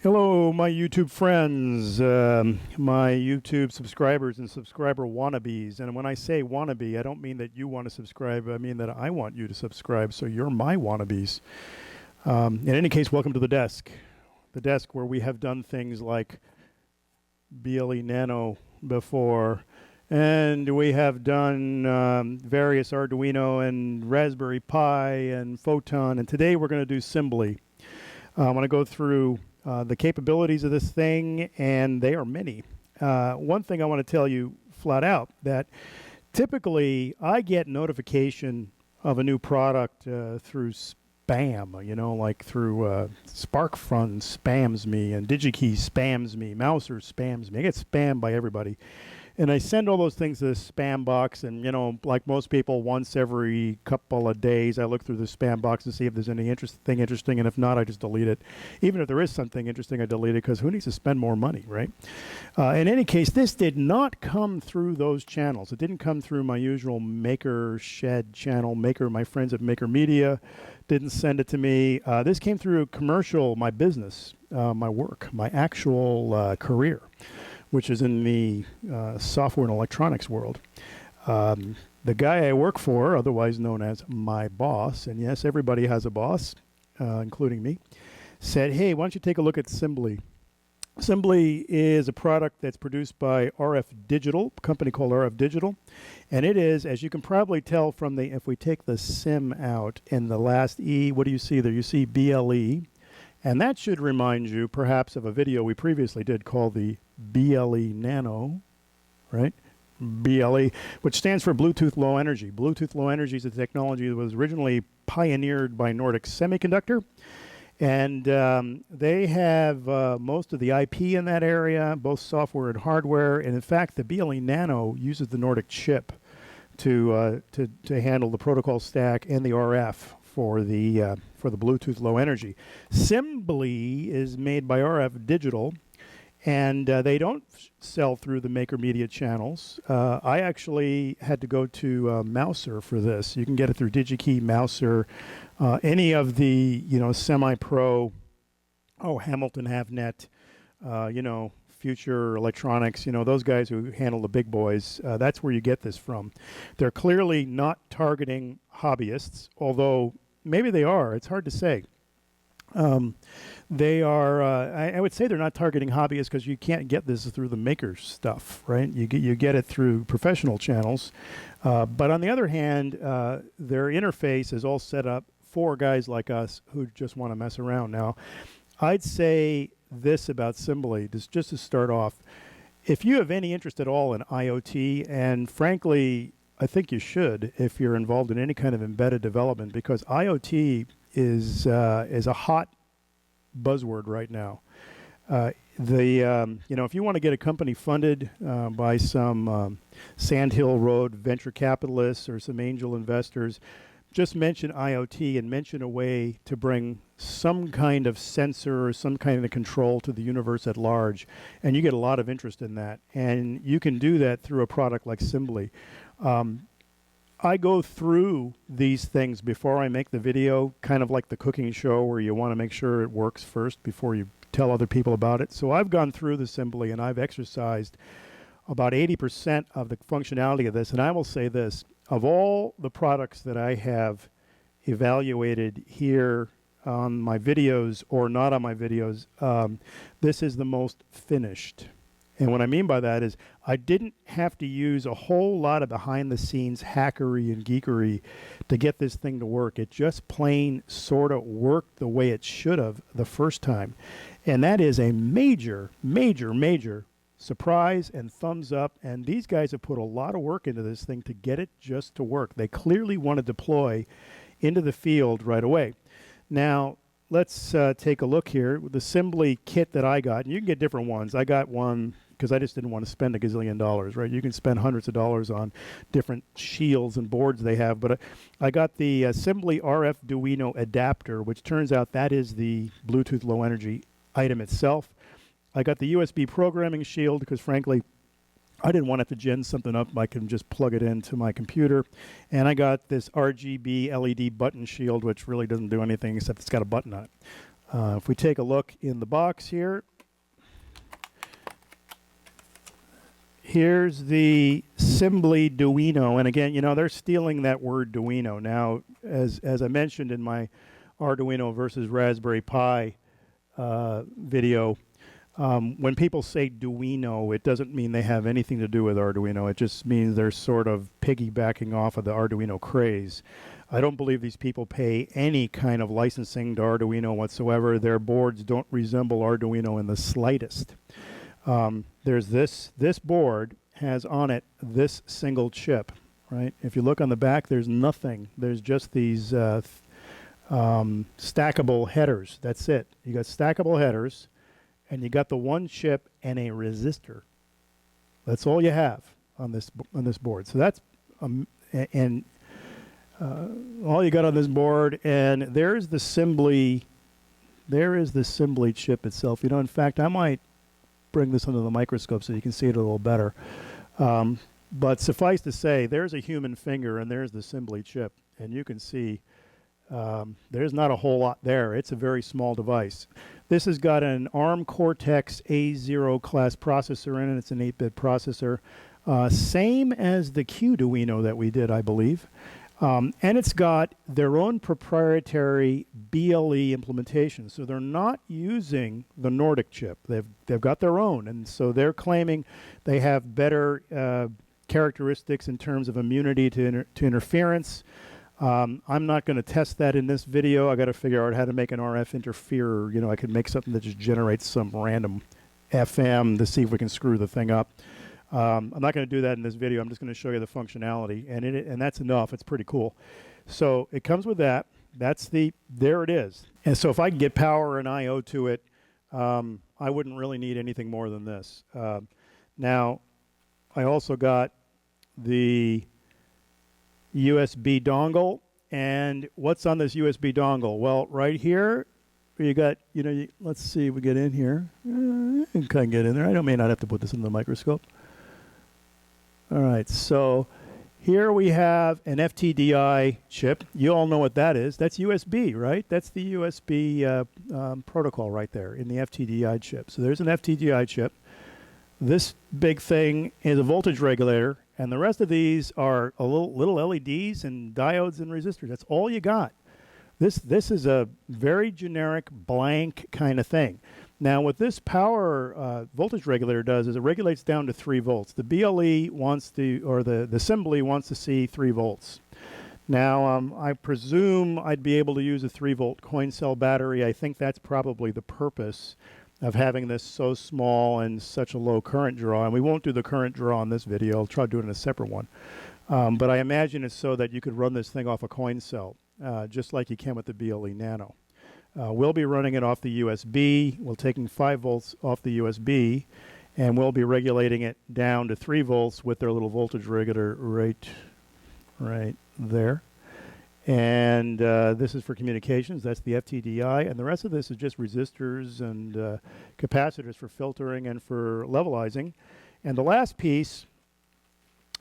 Hello, my YouTube friends, my YouTube subscribers and subscriber wannabes. And when I say wannabe, I don't mean that you want to subscribe. I mean that I want you to subscribe, so you're my wannabes. In any case, welcome to the desk where we have done things like BLE Nano before, and we have done various Arduino and Raspberry Pi and Photon, and today we're going to do Simblee. I want to go through the capabilities of this thing, and they are many. One thing I want to tell you flat out, that typically I get notification of a new product through spam, like through SparkFun spams me, and DigiKey spams me, Mouser spams me. I get spammed by everybody. And I send all those things to the spam box, and like most people, once every couple of days, I look through the spam box and see if there's any interesting, and if not, I just delete it. Even if there is something interesting, I delete it, because who needs to spend more money, right? In any case, this did not come through those channels. It didn't come through my usual Maker Shed channel. My friends at Maker Media didn't send it to me. This came through commercial, my business, my work, my actual career, which is in the software and electronics world. The guy I work for, otherwise known as my boss, and yes, everybody has a boss, including me, said, hey, why don't you take a look at Simblee? Simblee is a product that's produced by RF Digital, a company called RF Digital, and it is, as you can probably tell from if we take the sim out in the last E, what do you see there? You see BLE, and that should remind you perhaps of a video we previously did called the BLE Nano, right? BLE, which stands for Bluetooth Low Energy. Bluetooth Low Energy is a technology that was originally pioneered by Nordic Semiconductor, and they have most of the IP in that area, both software and hardware, and in fact, the BLE Nano uses the Nordic chip to handle the protocol stack and the RF for the Bluetooth Low Energy. Simblee is made by RF Digital, and they don't sell through the Maker Media channels. I actually had to go to Mouser for this. You can get it through DigiKey, Mouser, any of the semi-pro, Hamilton HavNet, Future Electronics, those guys who handle the big boys. That's where you get this from. They're clearly not targeting hobbyists, although maybe they are. It's hard to say. They are, I would say they're not targeting hobbyists, because you can't get this through the maker stuff, right? You get it through professional channels. But on the other hand, their interface is all set up for guys like us who just want to mess around. Now, I'd say this about Simblee, just to start off. If you have any interest at all in IoT, and frankly, I think you should if you're involved in any kind of embedded development, because IoT is a hot buzzword right now. If you want to get a company funded by some Sandhill Road venture capitalists or some angel investors, just mention IoT and mention a way to bring some kind of sensor or some kind of control to the universe at large, and you get a lot of interest in that. And you can do that through a product like Simblee. I go through these things before I make the video, kind of like the cooking show where you want to make sure it works first before you tell other people about it. So I've gone through the Simblee, and I've exercised about 80% of the functionality of this. And I will say this, of all the products that I have evaluated here on my videos or not on my videos, this is the most finished. And what I mean by that is I didn't have to use a whole lot of behind-the-scenes hackery and geekery to get this thing to work. It just plain sort of worked the way it should have the first time. And that is a major, major, major surprise and thumbs up. And these guys have put a lot of work into this thing to get it just to work. They clearly want to deploy into the field right away. Now, let's take a look here with the Simblee kit that I got. And you can get different ones. I got one because I just didn't want to spend a gazillion dollars, right? You can spend hundreds of dollars on different shields and boards they have. But I got the Simblee RF Duino adapter, which turns out that is the Bluetooth Low Energy item itself. I got the USB programming shield because, frankly, I didn't want to have to gen something up. I can just plug it into my computer. And I got this RGB LED button shield, which really doesn't do anything except it's got a button on it. If we take a look in the box here, here's the Simblee Duino, and again, you know, they're stealing that word Duino. Now, as I mentioned in my Arduino versus Raspberry Pi video, when people say Duino, it doesn't mean they have anything to do with Arduino. It just means they're sort of piggybacking off of the Arduino craze. I don't believe these people pay any kind of licensing to Arduino whatsoever. Their boards don't resemble Arduino in the slightest. There's this board has on it this single chip, right? If you look on the back, there's nothing. There's just these stackable headers. That's it. You got stackable headers, and you got the one chip and a resistor. That's all you have on this board. So that's all you got on this board. And there's the Simblee. There is the Simblee chip itself. You know, in fact, I might bring this under the microscope so you can see it a little better. But suffice to say, there's a human finger, and there's the Simblee chip, and you can see there's not a whole lot there. It's a very small device. This has got an ARM Cortex A0 class processor in it. It's an 8-bit processor, same as the Qduino that we did, I believe. And it's got their own proprietary BLE implementation. So they're not using the Nordic chip. They've got their own. And so they're claiming they have better characteristics in terms of immunity to interference. I'm not going to test that in this video. I got to figure out how to make an RF interferer. You know, I could make something that just generates some random FM to see if we can screw the thing up. I'm not going to do that in this video. I'm just going to show you the functionality, and that's enough. It's pretty cool. So it comes with that. There it is. And so if I can get power and I/O to it, I wouldn't really need anything more than this. Now, I also got the USB dongle, and what's on this USB dongle? Well, right here, you got, you know, let's see if we get in here. I can get in there. I may not have to put this in the microscope. All right, so here we have an FTDI chip. You all know what that is. That's USB, right? That's the USB protocol right there in the FTDI chip. So there's an FTDI chip. This big thing is a voltage regulator, and the rest of these are a little LEDs and diodes and resistors. That's all you got. This is a very generic blank kind of thing. Now, what this power voltage regulator does is it regulates down to 3 volts. The BLE wants to, or the Simblee wants to see 3 volts. Now, I presume I'd be able to use a 3-volt coin cell battery. I think that's probably the purpose of having this so small and such a low current draw. And we won't do the current draw on this video. I'll try to do it in a separate one. But I imagine it's so that you could run this thing off a coin cell, just like you can with the BLE Nano. We'll be running it off the USB. We're taking 5 volts off the USB, and we'll be regulating it down to 3 volts with their little voltage regulator right there. And this is for communications. That's the FTDI. And the rest of this is just resistors and capacitors for filtering and for levelizing. And the last piece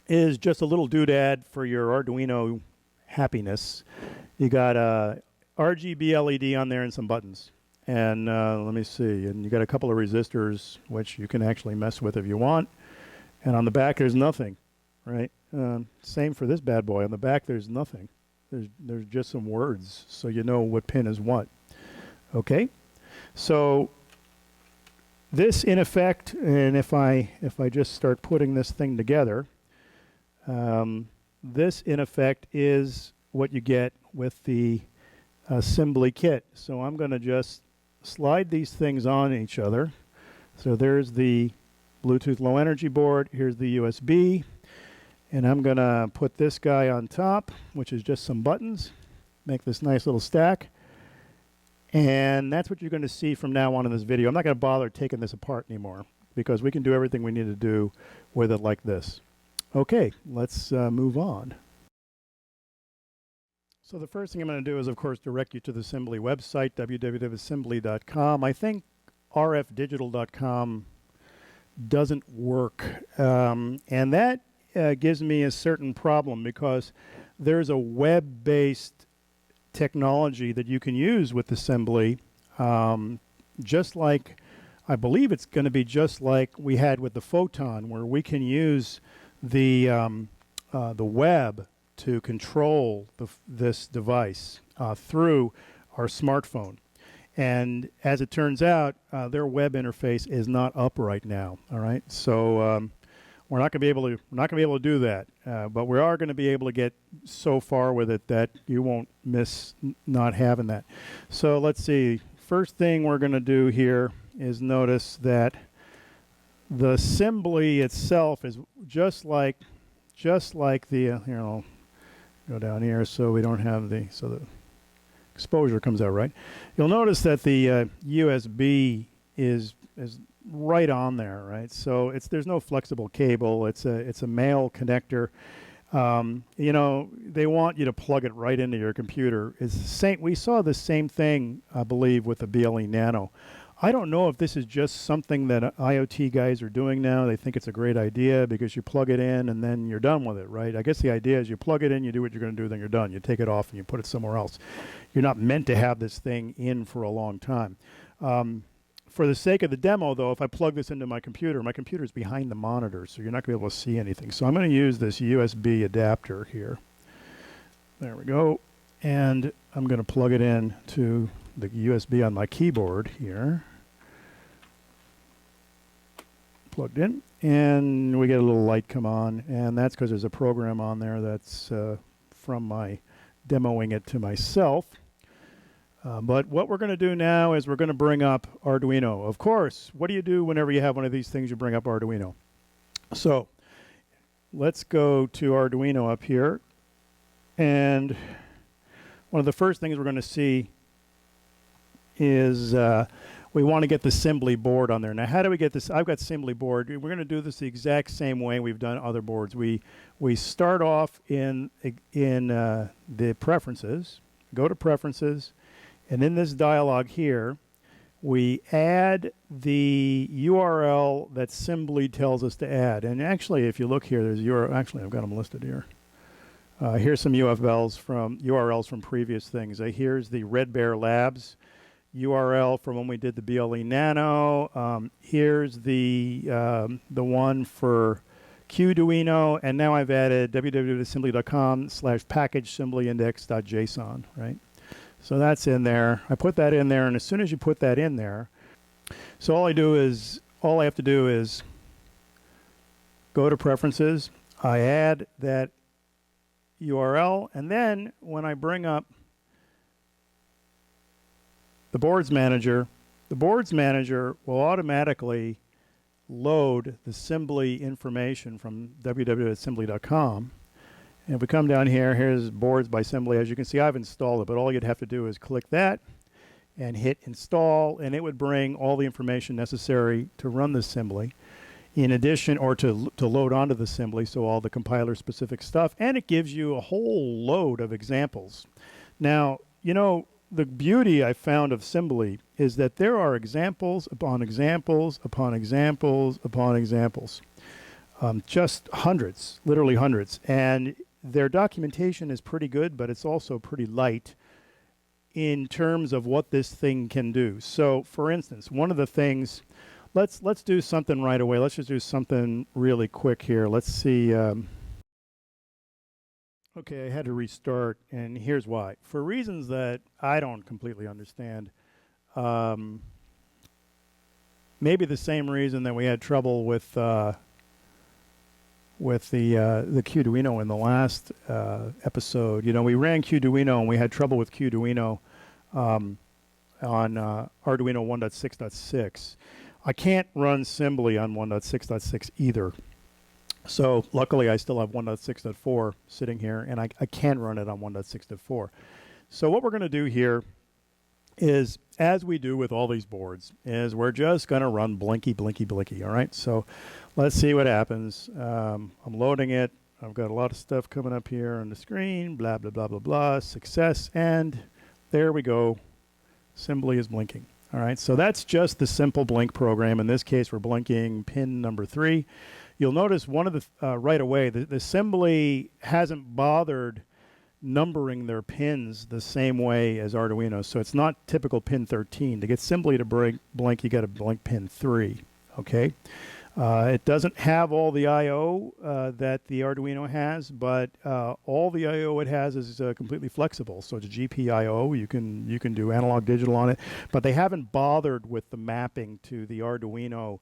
is just a little doodad for your Arduino happiness. You got a RGB LED on there and some buttons. And let me see. And you got a couple of resistors, which you can actually mess with if you want. And on the back, there's nothing, right? Same for this bad boy. On the back, there's nothing. There's just some words, so you know what pin is what. Okay? So this, in effect, and if I just start putting this thing together, this, in effect, is what you get with the Simblee kit. So I'm going to just slide these things on each other. So there's the Bluetooth low energy board. Here's the USB. And I'm going to put this guy on top, which is just some buttons. Make this nice little stack. And that's what you're going to see from now on in this video. I'm not going to bother taking this apart anymore because we can do everything we need to do with it like this. Okay, let's move on. So the first thing I'm going to do is, of course, direct you to the Simblee website, www.simblee.com. I think rfdigital.com doesn't work. And that gives me a certain problem because there's a web-based technology that you can use with the Simblee. just like, I believe it's going to be just like we had with the Photon, where we can use the web to control this device through our smartphone. And as it turns out, their web interface is not up right now. All right, so we're not going to be able to do that, but we are going to be able to get so far with it that you won't miss not having that. So let's see. First thing we're going to do here is notice that the Simblee itself is just like the here, I'll go down here so we don't have the exposure comes out right. You'll notice that the USB is right on there, right? So there's no flexible cable. It's a male connector. You know, they want you to plug it right into your computer. It's the same. We saw the same thing, I believe, with the BLE Nano. I don't know if this is just something that IoT guys are doing now. They think it's a great idea because you plug it in and then you're done with it, right? I guess the idea is you plug it in, you do what you're going to do, then you're done. You take it off and you put it somewhere else. You're not meant to have this thing in for a long time. For the sake of the demo, though, if I plug this into my computer is behind the monitor, so you're not going to be able to see anything. So I'm going to use this USB adapter here. There we go. And I'm going to plug it in to the USB on my keyboard here. Plugged in. And we get a little light come on. And that's because there's a program on there that's from my demoing it to myself. But what we're going to do now is we're going to bring up Arduino. Of course, what do you do whenever you have one of these things? You bring up Arduino. So let's go to Arduino up here. And one of the first things we're going to see is we want to get the Simblee board on there. Now, how do we get this? I've got Simblee board. We're going to do this the exact same way we've done other boards. We start off in the preferences, go to preferences, and in this dialog here, we add the URL that Simblee tells us to add. And actually, if you look here, there's URL. Actually, I've got them listed here. Here's some URLs from previous things. Here's the Red Bear Labs URL from when we did the BLE Nano. Here's the one for Qduino, and now I've added www.simblee.com/package-simbleeindex.json, right? So that's in there. I put that in there, and as soon as you put that in there, so all I have to do is go to preferences, I add that URL, and then when I bring up the boards manager will automatically load the Simblee information from www.simblee.com. And if we come down here, here's boards by Simblee. As you can see, I've installed it, but all you'd have to do is click that and hit install, and it would bring all the information necessary to run the Simblee. In addition, or to load onto the Simblee, so all the compiler-specific stuff, and it gives you a whole load of examples. Now, you know, the beauty I found of Simblee is that there are examples upon examples upon examples upon examples. Just hundreds, literally hundreds. And their documentation is pretty good, but it's also pretty light in terms of what this thing can do. So, for instance, one of the things, let's do something right away. Let's just do something really quick here. Let's see. Okay, I had to restart, and here's why. For reasons that I don't completely understand, maybe the same reason that we had trouble with the Qduino in the last episode. You know, we ran Qduino, and we had trouble with Qduino on Arduino 1.6.6. I can't run Simblee on 1.6.6 either. So luckily I still have 1.6.4 sitting here, and I can run it on 1.6.4. So what we're going to do here is, as we do with all these boards, is we're just going to run blinky, blinky, blinky, all right? So let's see what happens. I'm loading it. I've got a lot of stuff coming up here on the screen, blah, blah, blah, blah, blah, success, and there we go. Simblee is blinking. All right, so that's just the simple blink program. In this case, we're blinking pin number 3. You'll notice one of the right away, the Simblee hasn't bothered numbering their pins the same way as Arduino. So it's not typical pin 13. To get Simblee to blink, you got to blink pin 3. Okay. It doesn't have all the I/O that the Arduino has, but all the I/O it has is completely flexible. So it's GPIO. You can do analog digital on it, but they haven't bothered with the mapping to the Arduino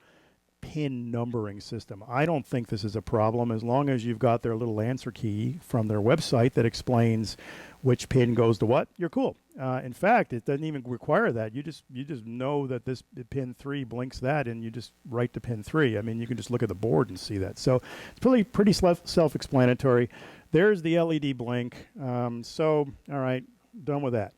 pin numbering system. I don't think this is a problem as long as you've got their little answer key from their website that explains which pin goes to what. You're cool. In fact, it doesn't even require that. You just know that this pin 3 blinks that, and you just write to pin 3. I mean, you can just look at the board and see that. So it's pretty self-explanatory. There's the LED blink. So all right, done with that.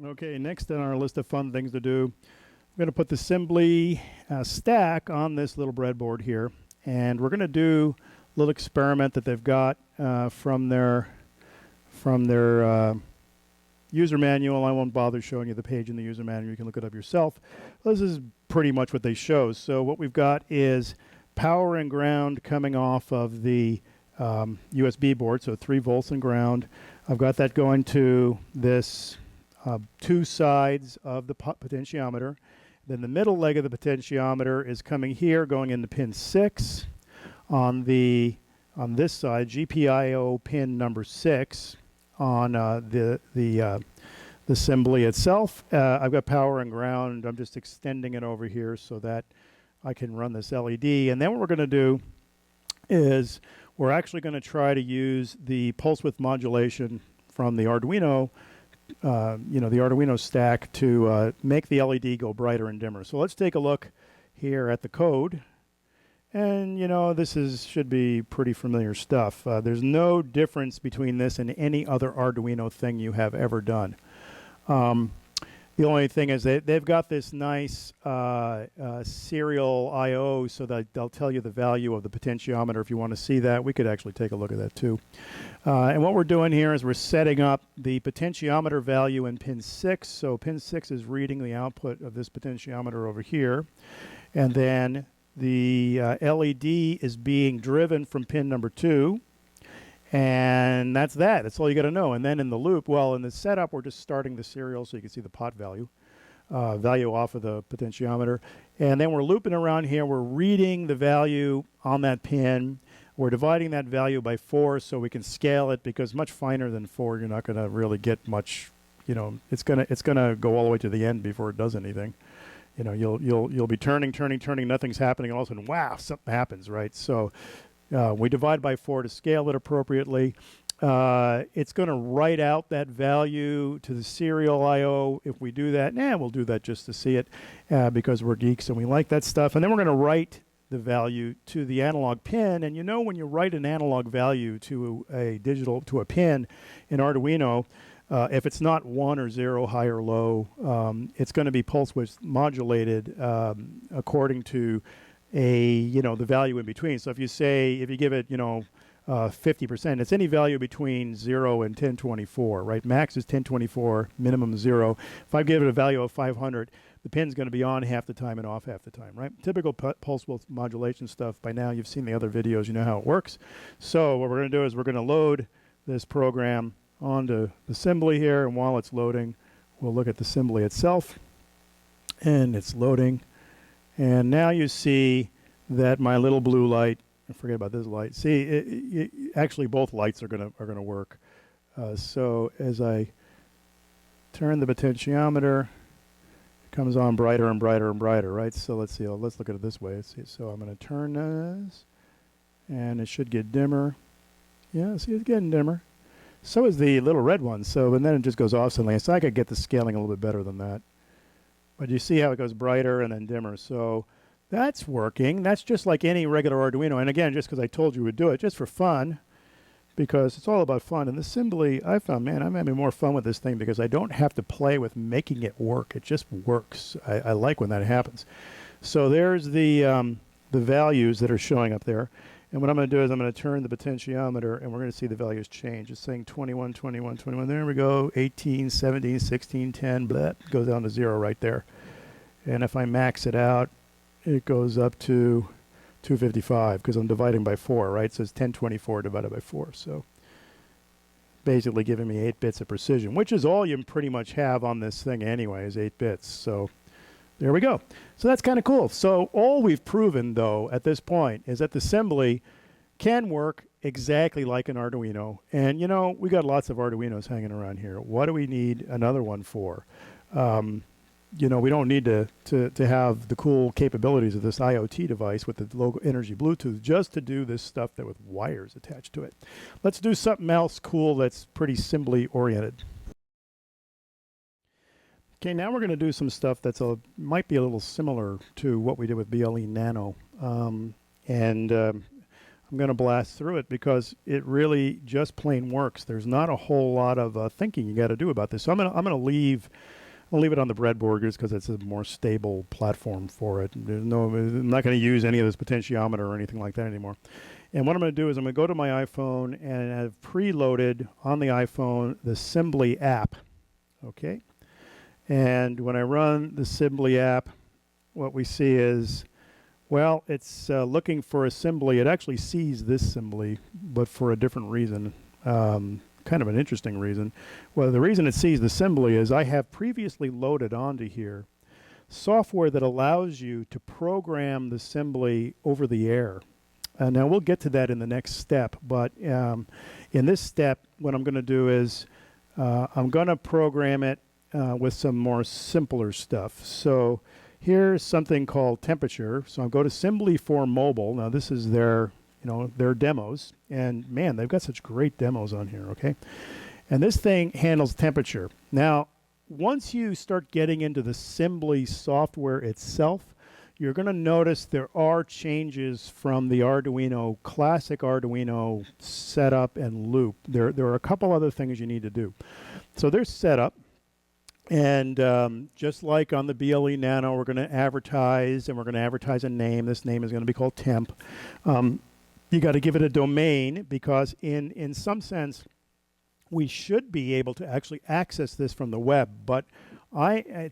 Okay, next on our list of fun things to do, I'm going to put the Simblee stack on this little breadboard here, and we're going to do a little experiment that they've got from their user manual. I won't bother showing you the page in the user manual. You can look it up yourself. This is pretty much what they show. So what we've got is power and ground coming off of the USB board, so 3 volts and ground. I've got that going to this 2 sides of the potentiometer. Then the middle leg of the potentiometer is coming here, going into pin 6. On this side, GPIO pin number 6 on the Simblee itself. I've got power and ground. I'm just extending it over here so that I can run this LED. And then what we're going to do is we're actually going to try to use the pulse width modulation from the Arduino the Arduino stack to make the LED go brighter and dimmer. So let's take a look here at the code. And this should be pretty familiar stuff. There's no difference between this and any other Arduino thing you have ever done. The only thing is they've got this nice serial I/O, so that they'll tell you the value of the potentiometer. If you want to see that, we could actually take a look at that too. And what we're doing here is we're setting up the potentiometer value in pin 6. So pin 6 is reading the output of this potentiometer over here. And then the LED is being driven from pin number 2. And that's that. That's all you got to know. And then in the loop, well, in the setup, we're just starting the serial so you can see the pot value off of the potentiometer. And then we're looping around here. We're reading the value on that pin. We're dividing that value by 4 so we can scale it, because much finer than 4, you're not going to really get much. It's gonna go all the way to the end before it does anything. You'll be turning, nothing's happening, and all of a sudden, wow, something happens, right? So we divide by 4 to scale it appropriately. It's going to write out that value to the serial I/O. If we do that, we'll do that just to see it because we're geeks and we like that stuff. And then we're going to write the value to the analog pin. And when you write an analog value to a pin in Arduino, if it's not 1 or 0, high or low, it's going to be pulse width modulated according to the value in between. So if you give it 50%, it's any value between 0 and 1024, right? Max is 1024, minimum 0. If I give it a value of 500, the pin's going to be on half the time and off half the time, right? Typical pulse width modulation stuff. By now you've seen the other videos, you know how it works. So what we're going to do is we're going to load this program onto the Simblee here, and while it's loading, we'll look at the Simblee itself. And it's loading. And now you see that my little blue light, I forget about this light. See, actually both lights are gonna work. So as I turn the potentiometer, it comes on brighter and brighter and brighter, right? So let's see. Let's look at it this way. Let's see. So I'm gonna turn this, and it should get dimmer. Yeah, see, it's getting dimmer. So is the little red one. So and then it just goes off suddenly. So I could get the scaling a little bit better than that. But you see how it goes brighter and then dimmer. So that's working. That's just like any regular Arduino. And again, just because I told you we'd do it, just for fun, because it's all about fun. And the Simblee, I found, man, I'm having more fun with this thing because I don't have to play with making it work. It just works. I like when that happens. So there's the values that are showing up there. And what I'm going to do is I'm going to turn the potentiometer, and we're going to see the values change. It's saying 21, 21, 21. There we go. 18, 17, 16, 10. Blah, goes down to 0 right there. And if I max it out, it goes up to 255 because I'm dividing by 4, right? So it's 1024 divided by 4. So basically giving me 8 bits of precision, which is all you pretty much have on this thing anyway, is 8 bits. So there we go. So that's kind of cool. So all we've proven, though, at this point is that the Simblee can work exactly like an Arduino. And, you know, we got lots of Arduinos hanging around here. What do we need another one for? You know, we don't need to have the cool capabilities of this iOT device with the low energy Bluetooth just to do this stuff that with wires attached to it. Let's do something else cool that's pretty Simblee oriented. Okay, now we're going to do some stuff that's might be a little similar to what we did with BLE Nano. I'm going to blast through it because it really just plain works. There's not a whole lot of thinking you got to do about this. So I'm going to leave it on the breadboard just because it's a more stable platform for it. I'm not going to use any of this potentiometer or anything like that anymore. And what I'm going to do is I'm going to go to my iPhone and have preloaded on the iPhone the Simblee app. Okay. And when I run the Simblee app, what we see is, well, it's looking for a Simblee. It actually sees this Simblee, but for a different reason, kind of an interesting reason. Well, the reason it sees the Simblee is I have previously loaded onto here software that allows you to program the Simblee over the air. Now, we'll get to that in the next step, but in this step, what I'm going to do is I'm going to program it with some more simpler stuff. So here's something called temperature. So I'll go to Simblee for mobile. Now this is their demos, and man, they've got such great demos on here. Okay, and this thing handles temperature. Now, once you start getting into the Simblee software itself, you're going to notice there are changes from the Arduino, classic Arduino setup and loop. There are a couple other things you need to do. So there's setup. And just like on the BLE Nano, we're going to advertise, and we're going to advertise a name. This name is going to be called temp. You got to give it a domain because in some sense, we should be able to actually access this from the web. But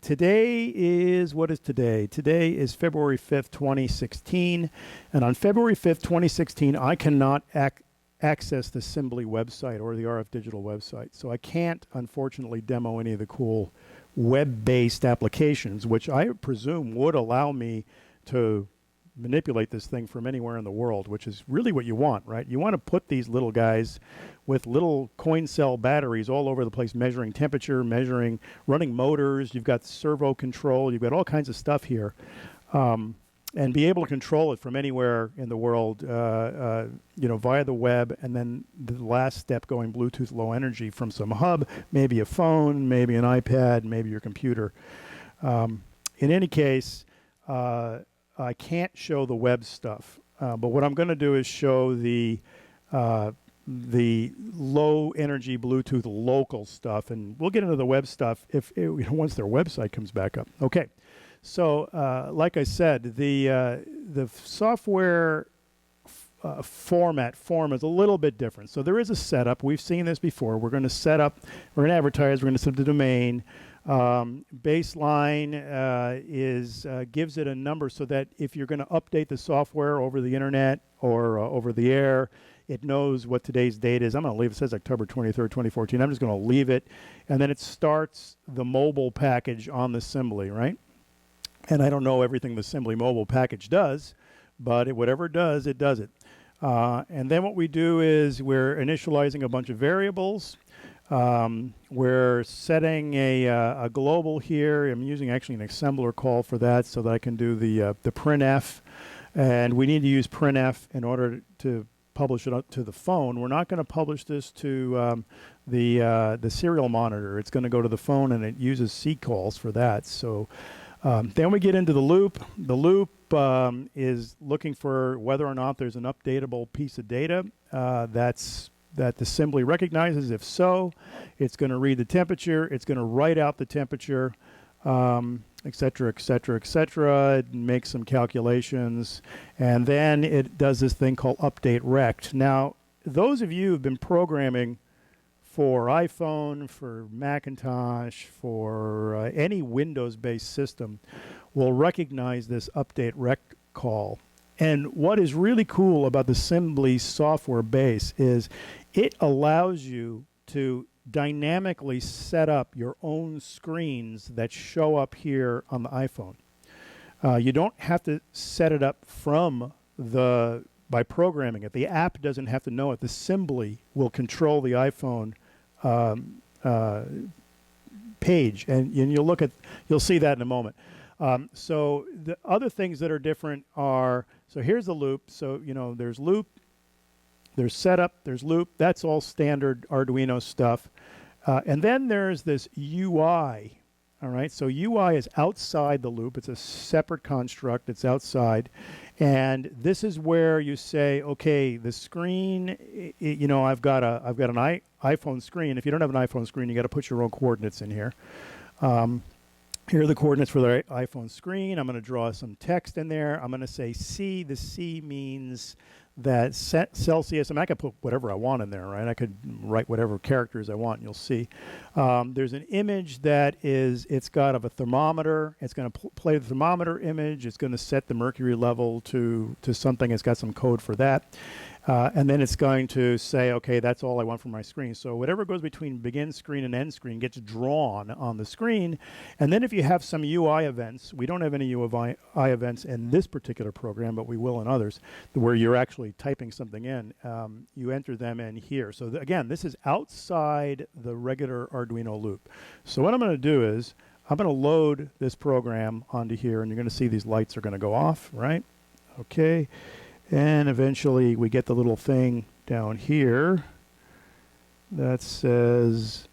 today is, what is today? Today is February 5th, 2016. And on February 5th, 2016, I cannot access the Simblee website or the RF Digital website. So I can't, unfortunately, demo any of the cool web-based applications, which I presume would allow me to manipulate this thing from anywhere in the world, which is really what you want, right? You want to put these little guys with little coin cell batteries all over the place, measuring temperature, running motors. You've got servo control. You've got all kinds of stuff here. And be able to control it from anywhere in the world, via the web, and then the last step going Bluetooth low energy from some hub, maybe a phone, maybe an iPad, maybe your computer. In any case, I can't show the web stuff, but what I'm going to do is show the low energy Bluetooth local stuff, and we'll get into the web stuff once their website comes back up. Okay. So, like I said, the software form is a little bit different. So there is a setup. We've seen this before. We're going to set up, we're going to advertise, we're going to set up the domain. Baseline gives it a number so that if you're going to update the software over the internet or over the air, it knows what today's date is. I'm going to leave it. It says October 23rd, 2014. I'm just going to leave it. And then it starts the mobile package on the Simblee, right? And I don't know everything the Simblee mobile package does, but whatever it does it. And then what we do is we're initializing a bunch of variables. We're setting a global here. I'm using actually an assembler call for that so that I can do the printf. And we need to use printf in order to publish it up to the phone. We're not going to publish this to the serial monitor. It's going to go to the phone, and it uses C calls for that. So then we get into the loop. The loop is looking for whether or not there's an updatable piece of data that the Simblee recognizes. If so, it's going to read the temperature. It's going to write out the temperature, et cetera, et cetera, et cetera. It makes some calculations, and then it does this thing called update rect. Now, those of you who've been programming for iPhone, for Macintosh, for any Windows-based system will recognize this update rect call. And what is really cool about the Simblee software base is it allows you to dynamically set up your own screens that show up here on the iPhone. You don't have to set it up by programming it. The app doesn't have to know it. The Simblee will control the iPhone page, and you'll see that in a moment. So the other things that are different are, so here's the loop. So, there's loop, there's setup, there's loop. That's all standard Arduino stuff. And then there's this UI. All right, so UI is outside the loop. It's a separate construct. It's outside. And this is where you say, okay, the screen, I've got an iPhone screen. If you don't have an iPhone screen, you got to put your own coordinates in here. Here are the coordinates for the iPhone screen. I'm going to draw some text in there. I'm going to say C. The C means that Celsius. I could put whatever I want in there, right? I could write whatever characters I want, and you'll see. There's an image it's got of a thermometer. It's going to play the thermometer image. It's going to set the mercury level to something. It's got some code for that. And then it's going to say, okay, that's all I want from my screen. So whatever goes between begin screen and end screen gets drawn on the screen. And then if you have some UI events, we don't have any UI events in this particular program, but we will in others, where you're actually typing something in, you enter them in here. So again, this is outside the regular Arduino loop. So what I'm going to do is I'm going to load this program onto here, and you're going to see these lights are going to go off, right? Okay. And eventually we get the little thing down here that says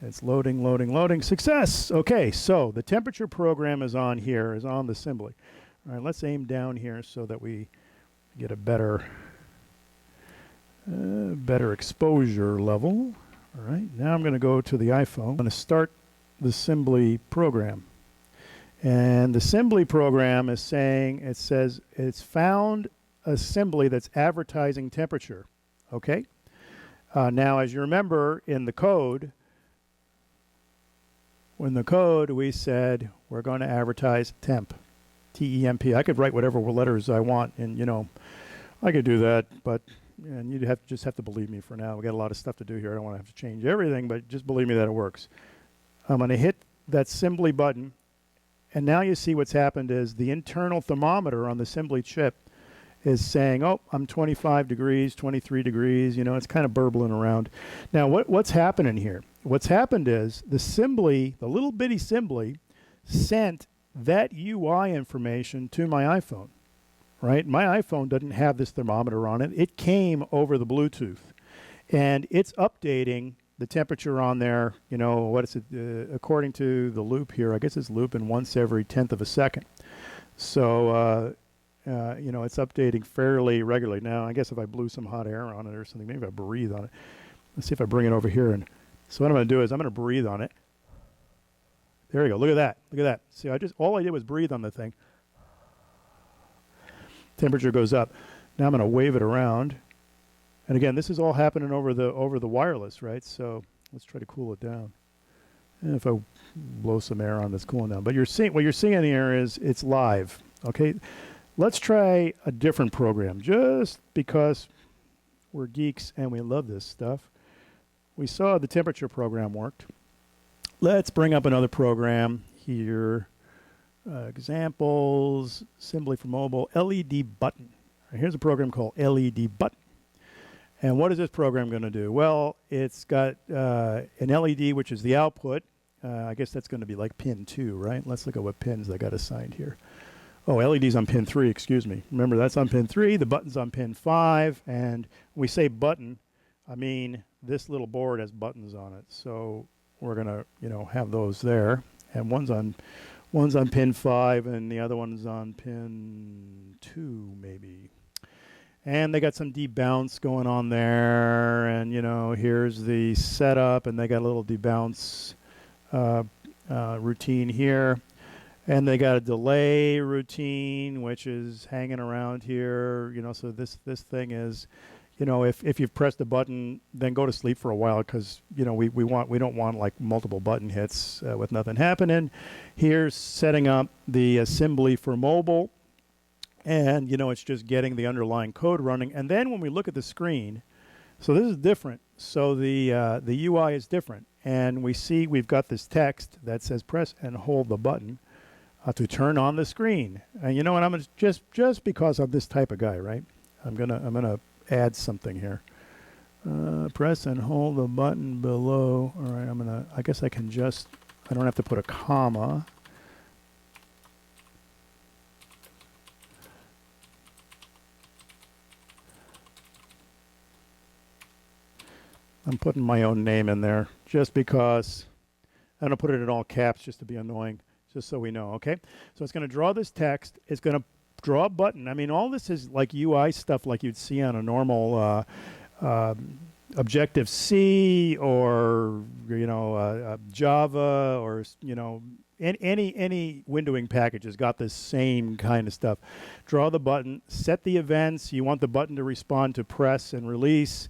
it's loading, loading, loading. Success! Okay, so the temperature program is on here, is on the Simblee. All right, let's aim down here so that we get a better exposure level. All right, now I'm going to go to the iPhone. I'm going to start the Simblee program. And the Simblee program is saying, it says it's found a Simblee that's advertising temperature. Okay. Now, as you remember in the code, we said we're going to advertise temp, T-E-M-P. I could write whatever letters I want, and I could do that, and you'd just have to believe me for now. We got a lot of stuff to do here. I don't want to have to change everything, but just believe me that it works. I'm going to hit that Simblee button, and now you see what's happened is the internal thermometer on the Simblee chip is saying, oh, I'm 25 degrees, 23 degrees, it's kind of burbling around. Now, what's happening here? What's happened is the Simblee, the little bitty Simblee, sent that UI information to my iPhone, right? My iPhone doesn't have this thermometer on it. It came over the Bluetooth, and it's updating the temperature on there, what is it, according to the loop here, I guess it's looping once every 1/10 of a second. So, it's updating fairly regularly. Now, I guess if I blew some hot air on it or something, maybe if I breathe on it. Let's see if I bring it over here. And so what I'm going to do is I'm going to breathe on it. There we go. Look at that. Look at that. See, all I did was breathe on the thing. Temperature goes up. Now I'm going to wave it around. And again, this is all happening over the wireless, right? So let's try to cool it down. And if I blow some air on, that's cooling down. But what you're seeing here is it's live. Okay. Let's try a different program, just because we're geeks and we love this stuff. We saw the temperature program worked. Let's bring up another program here. Examples, Simblee for mobile, LED button. Here's a program called LED button. And what is this program going to do? Well, it's got an LED, which is the output. I guess that's going to be like pin 2, right? Let's look at what pins they got assigned here. Oh, LED's on pin 3, excuse me. Remember, that's on pin 3. The button's on pin 5. And when we say button, I mean this little board has buttons on it. So we're going to, have those there. And one's on pin 5, and the other one's on pin 2, maybe. And they got some debounce going on there. And, here's the setup, and they got a little debounce routine here. And they got a delay routine, which is hanging around here. So this thing is, if you've pressed a button, then go to sleep for a while, because we don't want like multiple button hits with nothing happening. Here's setting up the Simblee for mobile, and it's just getting the underlying code running. And then when we look at the screen, so this is different So the UI is different, and we see we've got this text that says press and hold the button to turn on the screen. And you know what? I'm gonna just because I'm this type of guy, right? I'm gonna add something here. Press and hold the button below. All right, I guess I can just, I don't have to put a comma. I'm putting my own name in there just because. I'm going to put it in all caps just to be annoying, just so we know, okay? So it's going to draw this text. It's going to draw a button. I mean, all this is like UI stuff like you'd see on a normal Objective-C or, you know, Java or, you know, any windowing package has got this same kind of stuff. Draw the button, set the events. You want the button to respond to press and release,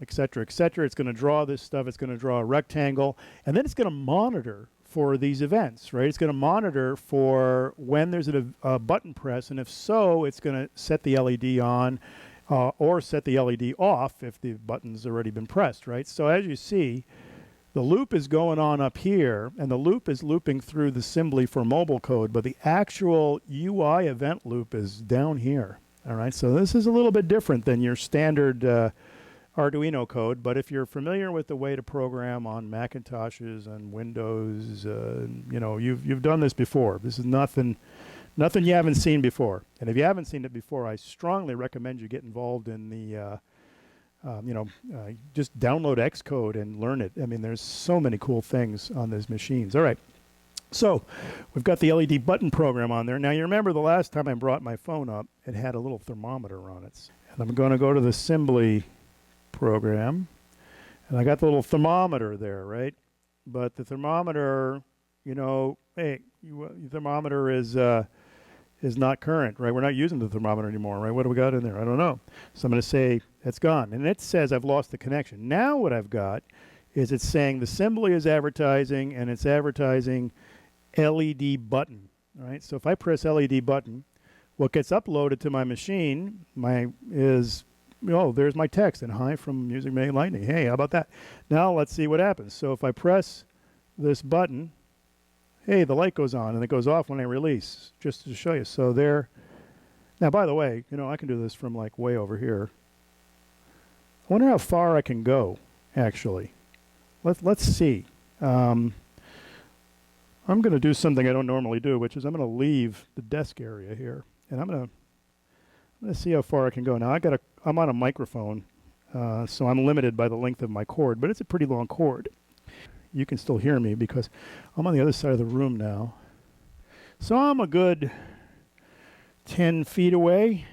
et cetera, et cetera. It's going to draw this stuff. It's going to draw a rectangle, and then it's going to monitor for these events, right? It's going to monitor for when there's a button press, and if so, it's going to set the LED on or set the LED off if the button's already been pressed, right? So as you see, the loop is going on up here, and the loop is looping through the Simblee for mobile code, but the actual UI event loop is down here, all right? So this is a little bit different than your standard Arduino code, but if you're familiar with the way to program on Macintoshes and Windows, you know, you've done this before. This is nothing you haven't seen before. And if you haven't seen it before, I strongly recommend you get involved in the, you know, just download Xcode and learn it. I mean, there's so many cool things on these machines. All right. So we've got the LED button program on there. Now, you remember the last time I brought my phone up, it had a little thermometer on it. And I'm going to go to the Simblee program, and I got the little thermometer there, right? But the thermometer, you know, hey, your thermometer is not current, right? We're not using the thermometer anymore, right? What do we got in there? I don't know. So I'm going to say it's gone, and it says I've lost the connection. Now what I've got is it's saying the Simblee is advertising, and it's advertising LED button, right? So if I press LED button, what gets uploaded to my machine is, oh, there's my text, and hi from Music Made Lightning. Hey, how about that? Now let's see what happens. So if I press this button, hey, the light goes on, and it goes off when I release, just to show you. So there. Now, by the way, you know, I can do this from like way over here. I wonder how far I can go, actually. Let's see. I'm going to do something I don't normally do, which is I'm going to leave the desk area here, and I'm going to see how far I can go. Now, I'm on a microphone, so I'm limited by the length of my cord, but it's a pretty long cord. You can still hear me because I'm on the other side of the room now. So I'm a good 10 feet away.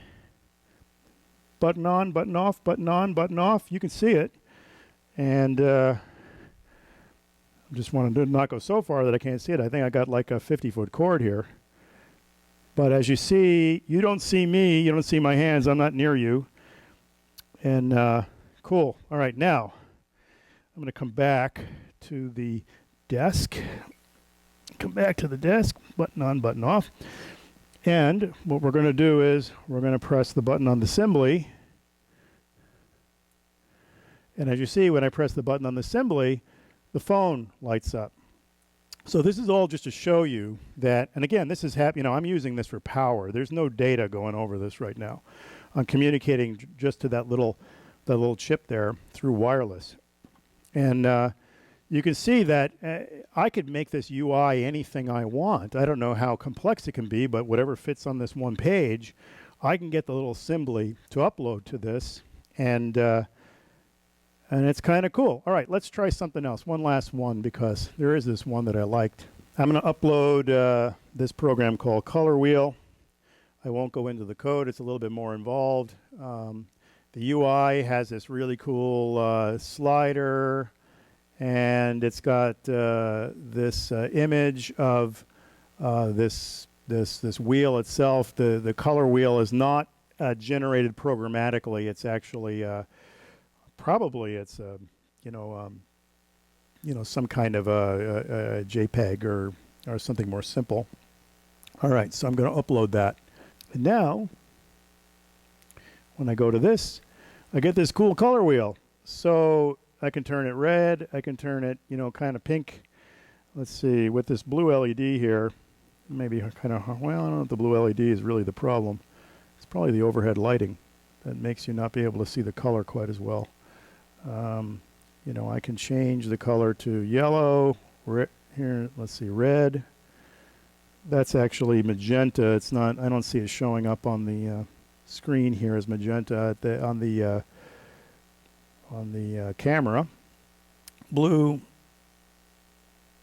Button on, button off, button on, button off. You can see it. And I just wanted to not go so far that I can't see it. I think I got like a 50-foot cord here. But as you see, you don't see me. You don't see my hands. I'm not near you. And cool. All right, now I'm going to come back to the desk. Come back to the desk. Button on, button off. And what we're going to do is we're going to press the button on the Simblee. And as you see, when I press the button on the Simblee, the phone lights up. So this is all just to show you that, and again, this is you know, I'm using this for power. There's no data going over this right now. I'm communicating just to that little chip there through wireless. And you can see that I could make this UI anything I want. I don't know how complex it can be, but whatever fits on this one page, I can get the little Simblee to upload to this, and it's kind of cool. All right, let's try something else. One last one, because there is this one that I liked. I'm going to upload this program called Color Wheel. I won't go into the code. It's a little bit more involved. The UI has this really cool slider, and it's got this image of this wheel itself. The color wheel is not generated programmatically. It's actually probably it's you know some kind of a JPEG or something more simple. All right, so I'm going to upload that, and now when I go to this, I get this cool color wheel. So I can turn it red. I can turn it, kind of pink. Let's see, with this blue LED here, maybe kind of, well, I don't know if the blue LED is really the problem. It's probably the overhead lighting that makes you not be able to see the color quite as well. I can change the color to yellow. Here, let's see, red. That's actually magenta. It's not, I don't see it showing up on the screen here as magenta on the camera. Blue,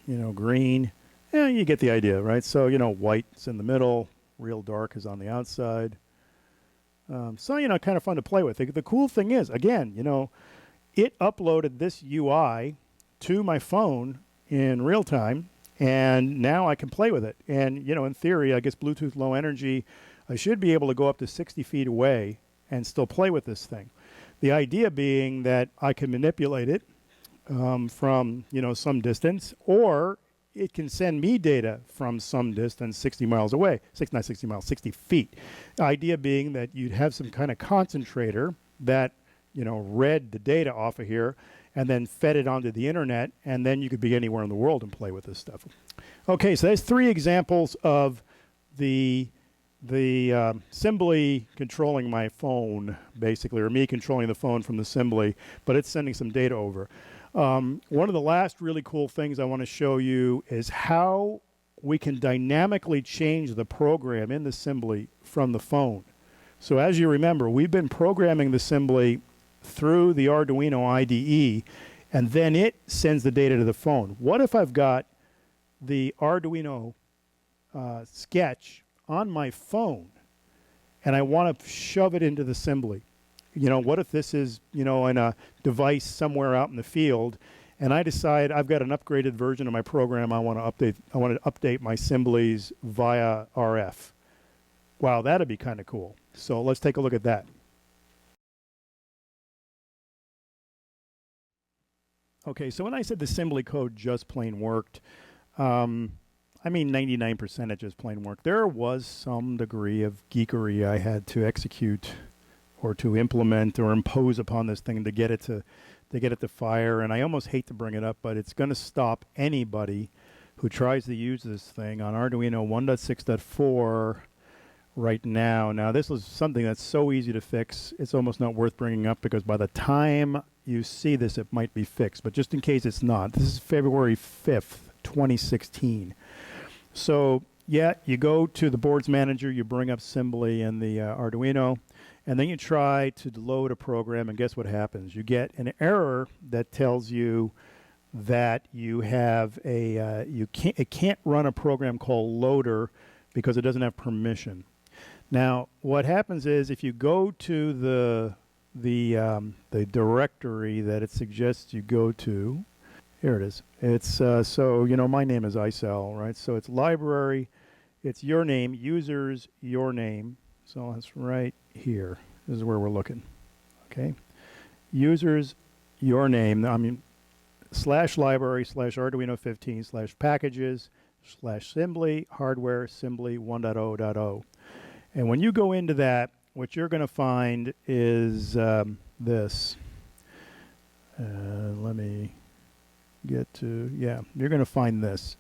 green. Yeah, you get the idea, right? So, white's in the middle, real dark is on the outside. So, kind of fun to play with. The cool thing is, again, it uploaded this UI to my phone in real time, and now I can play with it. And, in theory, I guess Bluetooth Low Energy, I should be able to go up to 60 feet away and still play with this thing. The idea being that I can manipulate it from, some distance, or it can send me data from some distance, 60 miles away, not 60 miles, 60 feet. The idea being that you'd have some kind of concentrator that, read the data off of here and then fed it onto the internet, and then you could be anywhere in the world and play with this stuff. Okay, so there's 3 examples of the Simblee controlling my phone, basically, or me controlling the phone from the Simblee, but it's sending some data over. One of the last really cool things I want to show you is how we can dynamically change the program in the Simblee from the phone. So as you remember, we've been programming the Simblee through the Arduino IDE, and then it sends the data to the phone. What if I've got the Arduino sketch on my phone and I want to shove it into the Simblee? What if this is, in a device somewhere out in the field, and I decide I've got an upgraded version of my program I want to update my Simblees via RF. Wow, that'd be kind of cool. So let's take a look at that. Okay, so when I said the Simblee code just plain worked, I mean 99% it just plain worked. There was some degree of geekery I had to execute or to implement or impose upon this thing to get it to fire, and I almost hate to bring it up, but it's going to stop anybody who tries to use this thing on Arduino 1.6.4 right now. Now, this is something that's so easy to fix, it's almost not worth bringing up, because by the time you see this, it might be fixed. But just in case it's not, this is February 5th, 2016. So, yeah, you go to the boards manager, you bring up Simblee and the Arduino, and then you try to load a program, and guess what happens? You get an error that tells you that you have a it can't run a program called loader because it doesn't have permission. Now, what happens is if you go to the directory that it suggests you go to, here it is. It's so my name is ICEL, right? So it's library, it's your name, users, your name. So that's right here. This is where we're looking. Okay, users, your name. I mean, /library /Arduino 15 /packages /Simblee hardware Simblee 1.0.0. And when you go into that, what you're going to find is this. Let me get to, you're going to find this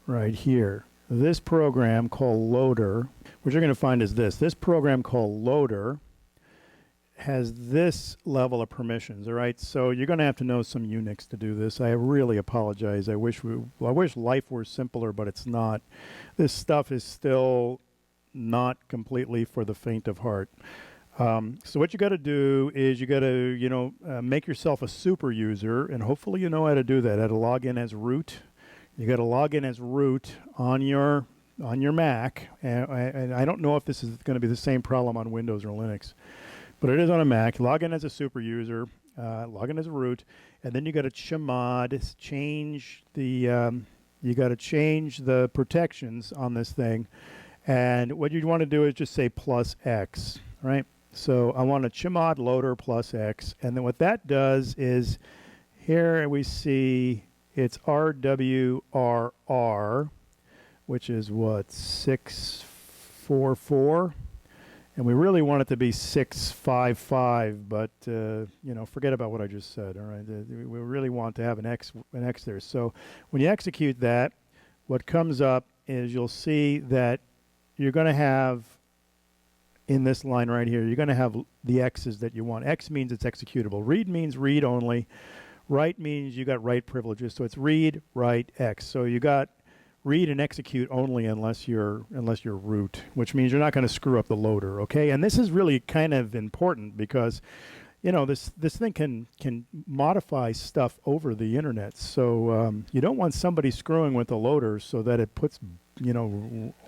right here. This program called Loader, what you're going to find is this. This program called Loader has this level of permissions, all right? So you're going to have to know some Unix to do this. I really apologize. I wish life were simpler, but it's not. This stuff is still not completely for the faint of heart. So what you got to do is you got to, make yourself a super user, and hopefully you know how to do that. How to log in as root. You got to log in as root on your Mac, and I don't know if this is going to be the same problem on Windows or Linux, but it is on a Mac. Log in as a super user, log in as a root, and then you got to chmod, change the you got to change the protections on this thing. And what you'd want to do is just say +X, right? So I want a chmod loader +X. And then what that does is here we see it's RWRR, which is what, 644. And we really want it to be 655, but forget about what I just said. All right, we really want to have an X there. So when you execute that, what comes up is you'll see that you're going to have in this line right here, you're going to have the X's that you want. X means it's executable. Read means read only. Write means you got write privileges. So it's read, write, X. So you got read and execute only unless you're root, which means you're not going to screw up the loader, okay? And this is really kind of important because, this thing can modify stuff over the internet. So you don't want somebody screwing with the loader so that it puts,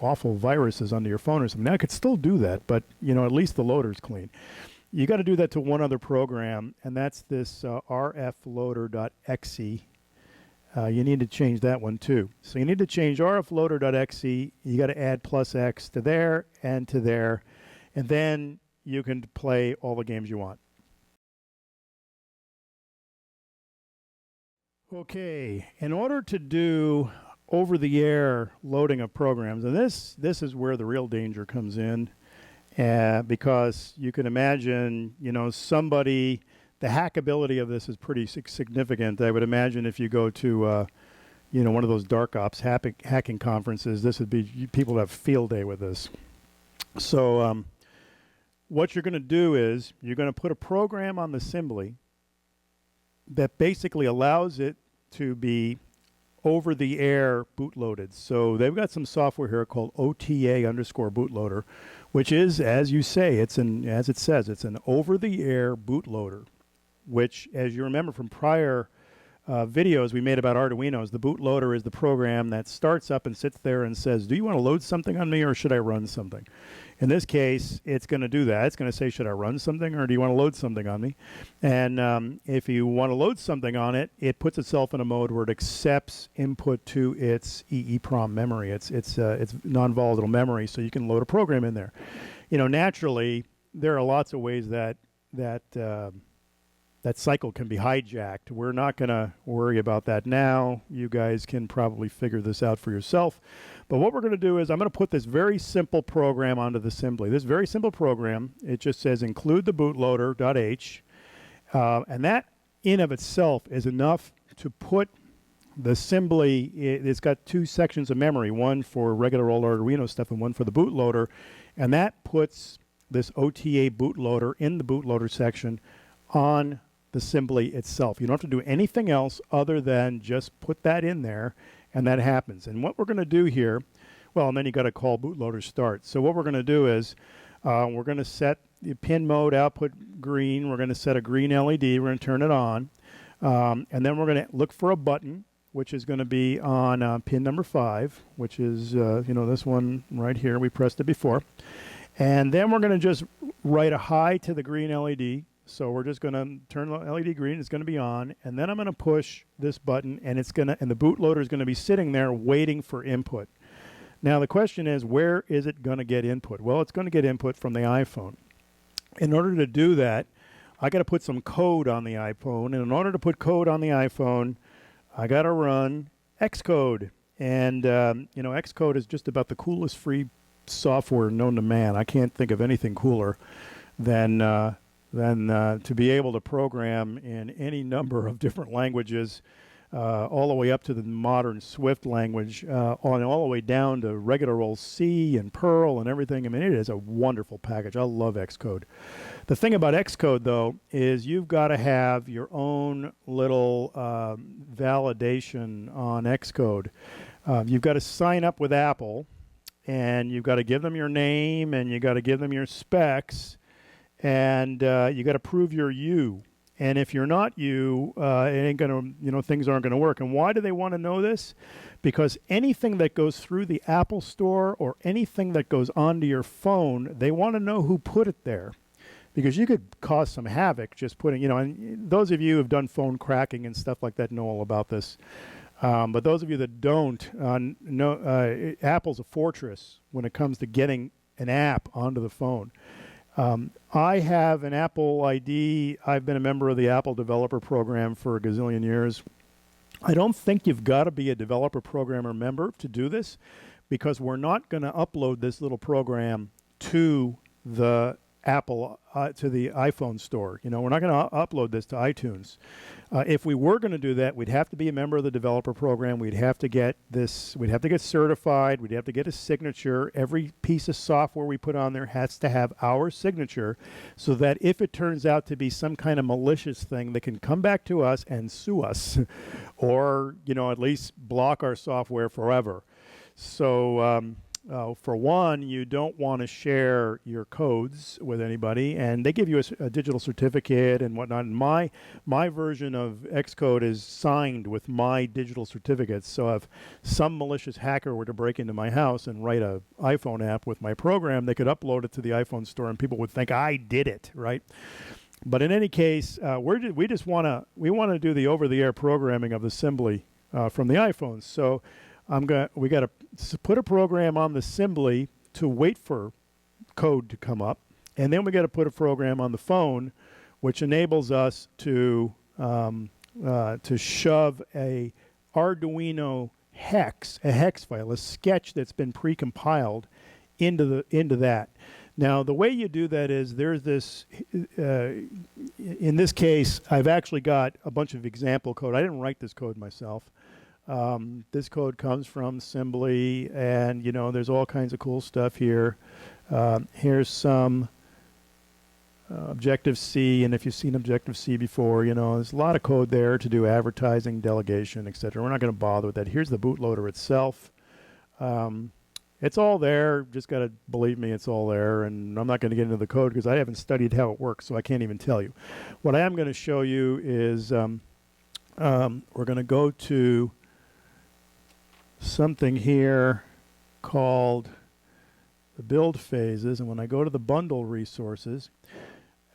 awful viruses onto your phone or something. Now, I could still do that, but, at least the loader's clean. You got to do that to one other program, and that's this rfloader.exe. You need to change that one too. So you need to change rfloader.exe. You got to add +X to there, and then you can play all the games you want. Okay, in order to do over-the-air loading of programs, and this is where the real danger comes in, because you can imagine, somebody. The hackability of this is pretty significant. I would imagine if you go to, one of those dark ops hacking conferences, this would be people have field day with this. So what you're going to do is you're going to put a program on the Simblee that basically allows it to be over-the-air bootloaded. So they've got some software here called OTA_bootloader, which is, as you say, as it says, it's an over-the-air bootloader, which, as you remember from prior videos we made about Arduinos, the bootloader is the program that starts up and sits there and says, do you want to load something on me or should I run something? In this case, it's going to do that. It's going to say, should I run something or do you want to load something on me? And if you want to load something on it, it puts itself in a mode where it accepts input to its EEPROM memory. It's non-volatile memory, so you can load a program in there. Naturally, there are lots of ways that cycle can be hijacked. We're not going to worry about that now. You guys can probably figure this out for yourself. But what we're going to do is I'm going to put this very simple program onto the Simblee. This very simple program, it just says include the bootloader.h. And that in of itself is enough to put the Simblee, it's got two sections of memory, one for regular old Arduino stuff and one for the bootloader. And that puts this OTA bootloader in the bootloader section on the Simblee itself. You don't have to do anything else other than just put that in there, and that happens. And what we're going to do here, well, and then you got to call bootloader start. So what we're going to do is we're going to set the pin mode output green. We're going to set a green LED. We're going to turn it on. And then we're going to look for a button, which is going to be on pin number 5, which is, this one right here. We pressed it before. And then we're going to just write a high to the green LED. So we're just going to turn the LED green. It's going to be on. And then I'm going to push this button, and the bootloader is going to be sitting there waiting for input. Now, the question is, where is it going to get input? Well, it's going to get input from the iPhone. In order to do that, I got to put some code on the iPhone. And in order to put code on the iPhone, I got to run Xcode. And, Xcode is just about the coolest free software known to man. I can't think of anything cooler than to be able to program in any number of different languages, all the way up to the modern Swift language, all the way down to regular old C and Perl and everything. I mean, it is a wonderful package. I love Xcode. The thing about Xcode, though, is you've got to have your own little validation on Xcode. You've got to sign up with Apple, and you've got to give them your name, and you got to give them your specs. And you got to prove you're you. And if you're not you, it ain't going to, things aren't going to work. And why do they want to know this? Because anything that goes through the Apple Store or anything that goes onto your phone, they want to know who put it there. Because you could cause some havoc just putting, and those of you who have done phone cracking and stuff like that know all about this. But those of you that don't, know Apple's a fortress when it comes to getting an app onto the phone. I have an Apple ID. I've been a member of the Apple Developer Program for a gazillion years. I don't think you've got to be a developer programmer member to do this, because we're not going to upload this little program to the Apple to the iPhone store. You know, we're not going to upload this to iTunes. If we were going to do that, we'd have to be a member of the developer program. We'd have to get this. We'd have to get certified. We'd have to get a signature. Every piece of software we put on there has to have our signature, so that if it turns out to be some kind of malicious thing, they can come back to us and sue us, or at least block our software forever. So. For one, you don't want to share your codes with anybody, and they give you a digital certificate and whatnot. And my version of Xcode is signed with my digital certificates. So if some malicious hacker were to break into my house and write an iPhone app with my program, they could upload it to the iPhone store, and people would think I did it, right? But in any case, we want to do the over-the-air programming of the Simblee from the iPhones. So we got to put a program on the Simblee to wait for code to come up, and then we got to put a program on the phone, which enables us to shove a Arduino hex file, a sketch that's been pre-compiled into that. Now, the way you do that is there's this. In this case, I've actually got a bunch of example code. I didn't write this code myself. This code comes from Simblee, and there's all kinds of cool stuff here. Here's some Objective-C, and if you've seen Objective-C before, there's a lot of code there to do advertising, delegation, etc. We're not going to bother with that. Here's the bootloader itself. It's all there. Just got to believe me, it's all there, and I'm not going to get into the code because I haven't studied how it works, so I can't even tell you. What I am going to show you is we're going to go to something here called the build phases, and when I go to the bundle resources,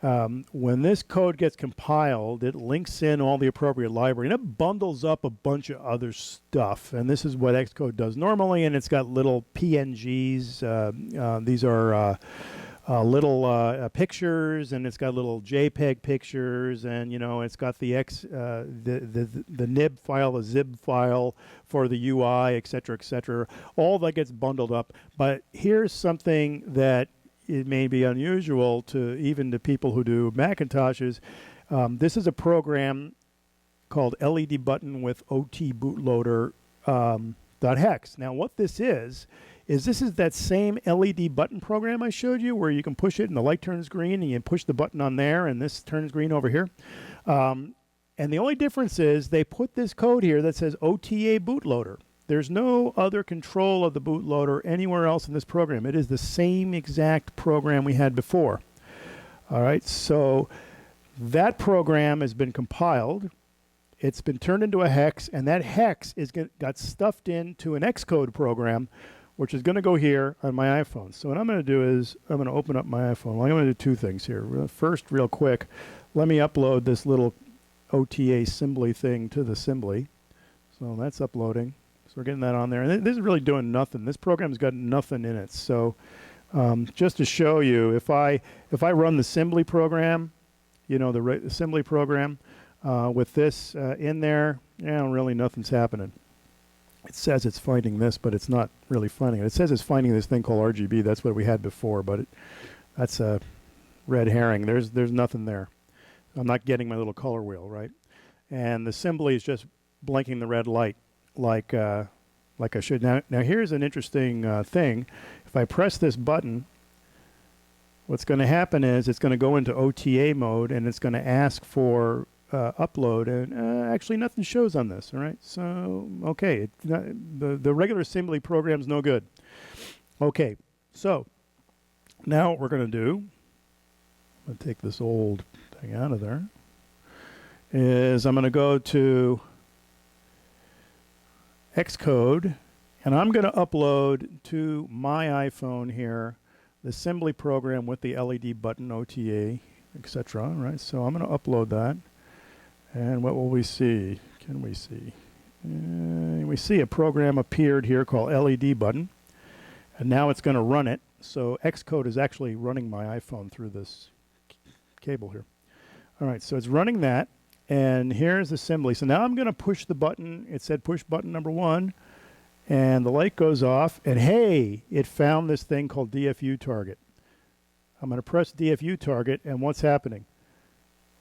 when this code gets compiled, it links in all the appropriate library, and it bundles up a bunch of other stuff, and this is what Xcode does normally, and it's got little PNGs. These are little pictures, and it's got little JPEG pictures, and it's got the the nib file, the zib file for the UI, etc., etc. All that gets bundled up. But here's something that it may be unusual to even to people who do Macintoshes. This is a program called LED button with OT bootloader .hex. Now, what this is this is that same LED button program I showed you where you can push it and the light turns green and you push the button on there and this turns green over here. And the only difference is they put this code here that says OTA bootloader. There's no other control of the bootloader anywhere else in this program. It is the same exact program we had before. All right, so that program has been compiled. It's been turned into a hex, and that hex got stuffed into an Xcode program, which is going to go here on my iPhone. So what I'm going to do is I'm going to open up my iPhone. Well, I'm going to do two things here. First, real quick, let me upload this little OTA Simblee thing to the Simblee. So that's uploading. So we're getting that on there. And this is really doing nothing. This program's got nothing in it. So just to show you, if I run the Simblee program, the Simblee program with this in there, really nothing's happening. It says it's finding this, but it's not really finding it. It says it's finding this thing called RGB. That's what we had before, but that's a red herring. There's nothing there. I'm not getting my little color wheel, right? And the Simblee is just blinking the red light like I should. Now here's an interesting thing. If I press this button, what's going to happen is it's going to go into OTA mode, and it's going to ask for upload, and actually nothing shows on this. All right, so okay, the regular Simblee program's no good. Okay, so now what we're going to do, I'm going to take this old thing out of there, is I'm going to go to Xcode, and I'm going to upload to my iPhone here the Simblee program with the LED button, OTA, etc. Right, so I'm going to upload that. And what will we see? Can we see? We see a program appeared here called LED button. And now it's going to run it. So Xcode is actually running my iPhone through this cable here. All right, so it's running that. And here's the Simblee. So now I'm going to push the button. It said push button number 1. And the light goes off. And hey, it found this thing called DFU target. I'm going to press DFU target, and what's happening?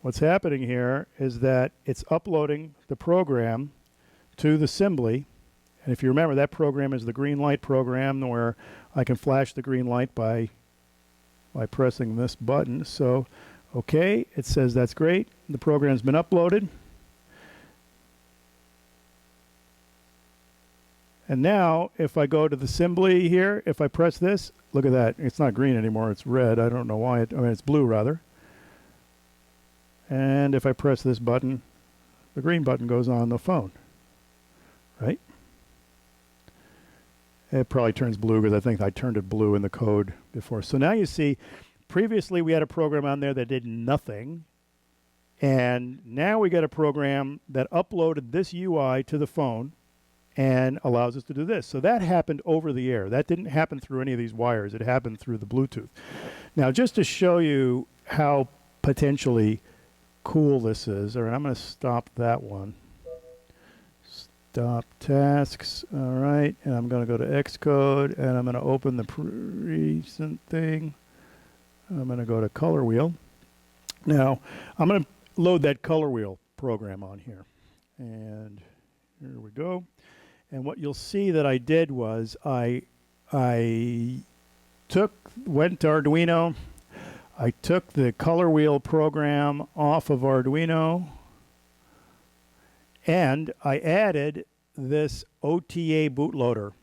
What's happening here is that it's uploading the program to the Simblee. And if you remember, that program is the green light program where I can flash the green light by pressing this button. So, okay, it says that's great. The program's been uploaded. And now, if I go to the Simblee here, if I press this, look at that. It's not green anymore. It's red. I don't know why. It's blue, rather. And if I press this button, the green button goes on the phone, right? It probably turns blue because I think I turned it blue in the code before. So now you see, previously we had a program on there that did nothing. And now we got a program that uploaded this UI to the phone and allows us to do this. So that happened over the air. That didn't happen through any of these wires. It happened through the Bluetooth. Now, just to show you how potentially cool this is, all right, I'm going to stop that one. Stop tasks, all right, and I'm going to go to Xcode, and I'm going to open the recent thing. I'm going to go to color wheel. Now, I'm going to load that color wheel program on here. And here we go. And what you'll see that I did was I went to Arduino. I took the color wheel program off of Arduino, and I added this OTA bootloader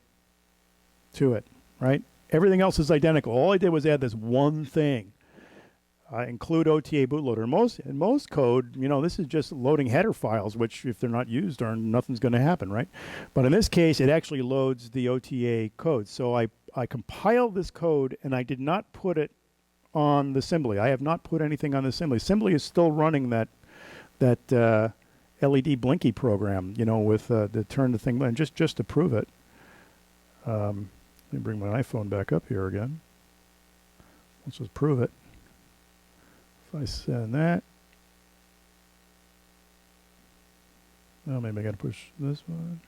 to it, right? Everything else is identical. All I did was add this one thing. I include OTA bootloader. In most code, you know, this is just loading header files, which if they're not used, nothing's going to happen, right? But in this case, it actually loads the OTA code. So I compiled this code, and I did not put it on the Simblee. I have not put anything on the Simblee. Simblee is still running that LED blinky program, you know, with to turn the thing on, just to prove it. Let me bring my iPhone back up here again. Let's just prove it. If I send that, oh, maybe I got to push this one.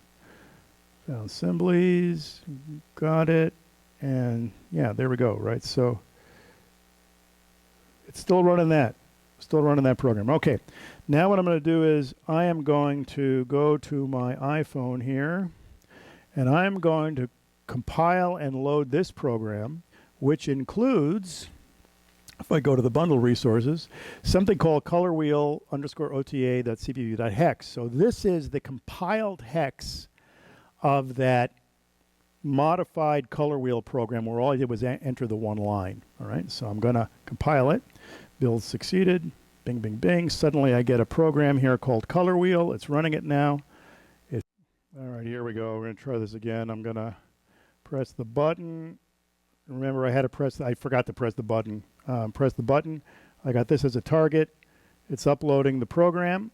Found Simblees, got it, and yeah, there we go, right? So it's still running that program. Okay, now what I'm going to do is I am going to go to my iPhone here, and I'm going to compile and load this program, which includes, if I go to the bundle resources, something called colorwheel_OTA.cpu.hex. So this is the compiled hex of that modified color wheel program where all I did was enter the one line. All right, so I'm going to compile it. Build succeeded. Bing, bing, bing. Suddenly I get a program here called color wheel. It's running it now. All right, here we go. We're going to try this again. I'm going to press the button. Remember, I forgot to press the button. Press the button. I got this as a target. It's uploading the program.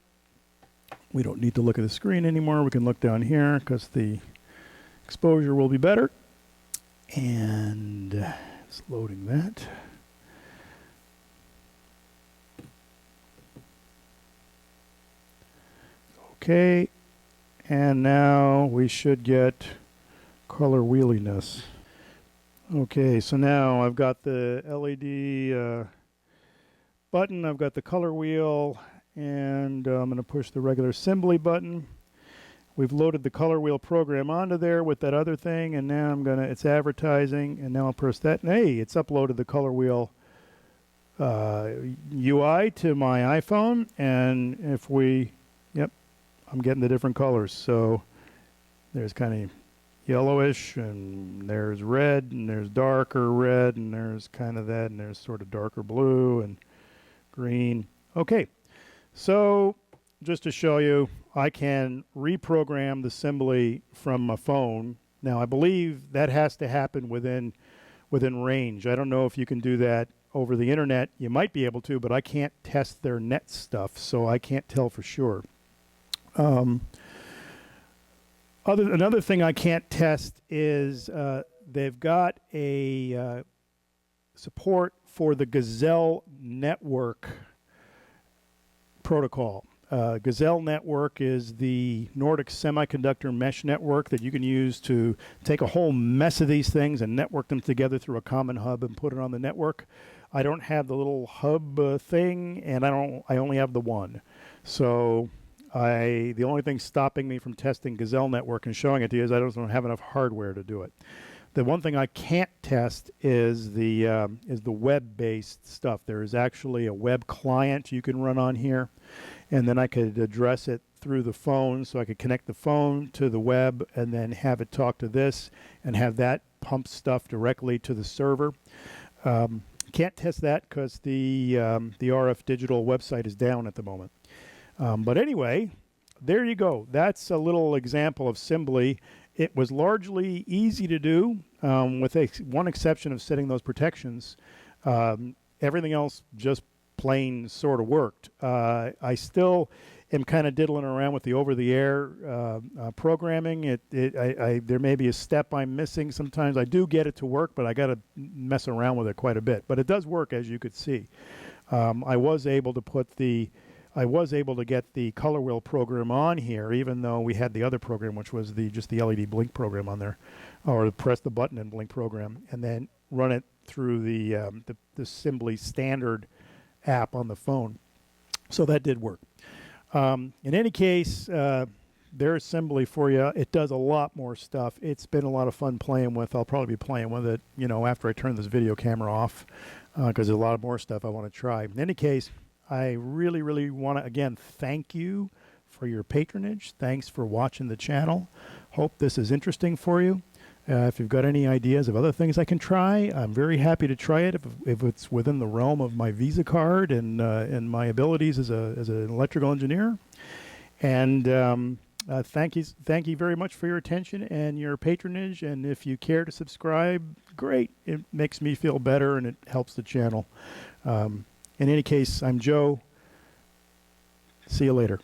We don't need to look at the screen anymore. We can look down here because the exposure will be better. And it's loading that. Okay. And now we should get color wheeliness. Okay, so now I've got the LED button, I've got the color wheel, and I'm going to push the regular Simblee button. We've loaded the color wheel program onto there with that other thing, and now it's advertising, and now I'll press that, and hey, it's uploaded the color wheel UI to my iPhone, and if yep, I'm getting the different colors. So there's kind of yellowish, and there's red, and there's darker red, and there's kind of that, and there's sort of darker blue and green. Okay, so just to show you, I can reprogram the Simblee from my phone. Now, I believe that has to happen within range. I don't know if you can do that over the internet. You might be able to, but I can't test their net stuff, so I can't tell for sure. Another thing I can't test is they've got a support for the Gazelle network protocol. Gazelle network is the Nordic semiconductor mesh network that you can use to take a whole mess of these things and network them together through a common hub and put it on the network. I don't have the little hub thing, and I only have the one. So the only thing stopping me from testing Gazelle Network and showing it to you is I don't have enough hardware to do it. The one thing I can't test is the web-based stuff. There is actually a web client you can run on here, and then I could address it through the phone, so I could connect the phone to the web and then have it talk to this and have that pump stuff directly to the server. Can't test that because the RF Digital website is down at the moment. But anyway, there you go. That's a little example of Simblee. It was largely easy to do, with one exception of setting those protections. Everything else just plain sort of worked. I still am kind of diddling around with the over-the-air programming. There may be a step I'm missing sometimes. I do get it to work, but I got to mess around with it quite a bit. But it does work, as you could see. I was able to get the color wheel program on here, even though we had the other program, which was just the LED blink program on there, or press the button and blink program, and then run it through the Simblee standard app on the phone. So that did work. In any case, there's Simblee for you. It does a lot more stuff. It's been a lot of fun playing with. I'll probably be playing with it, after I turn this video camera off, because there's a lot of more stuff I want to try. In any case, I really, really want to, again, thank you for your patronage. Thanks for watching the channel. Hope this is interesting for you. If you've got any ideas of other things I can try, I'm very happy to try it if it's within the realm of my Visa card and my abilities as an electrical engineer. And thank you very much for your attention and your patronage. And if you care to subscribe, great. It makes me feel better and it helps the channel. In any case, I'm Joe. See you later.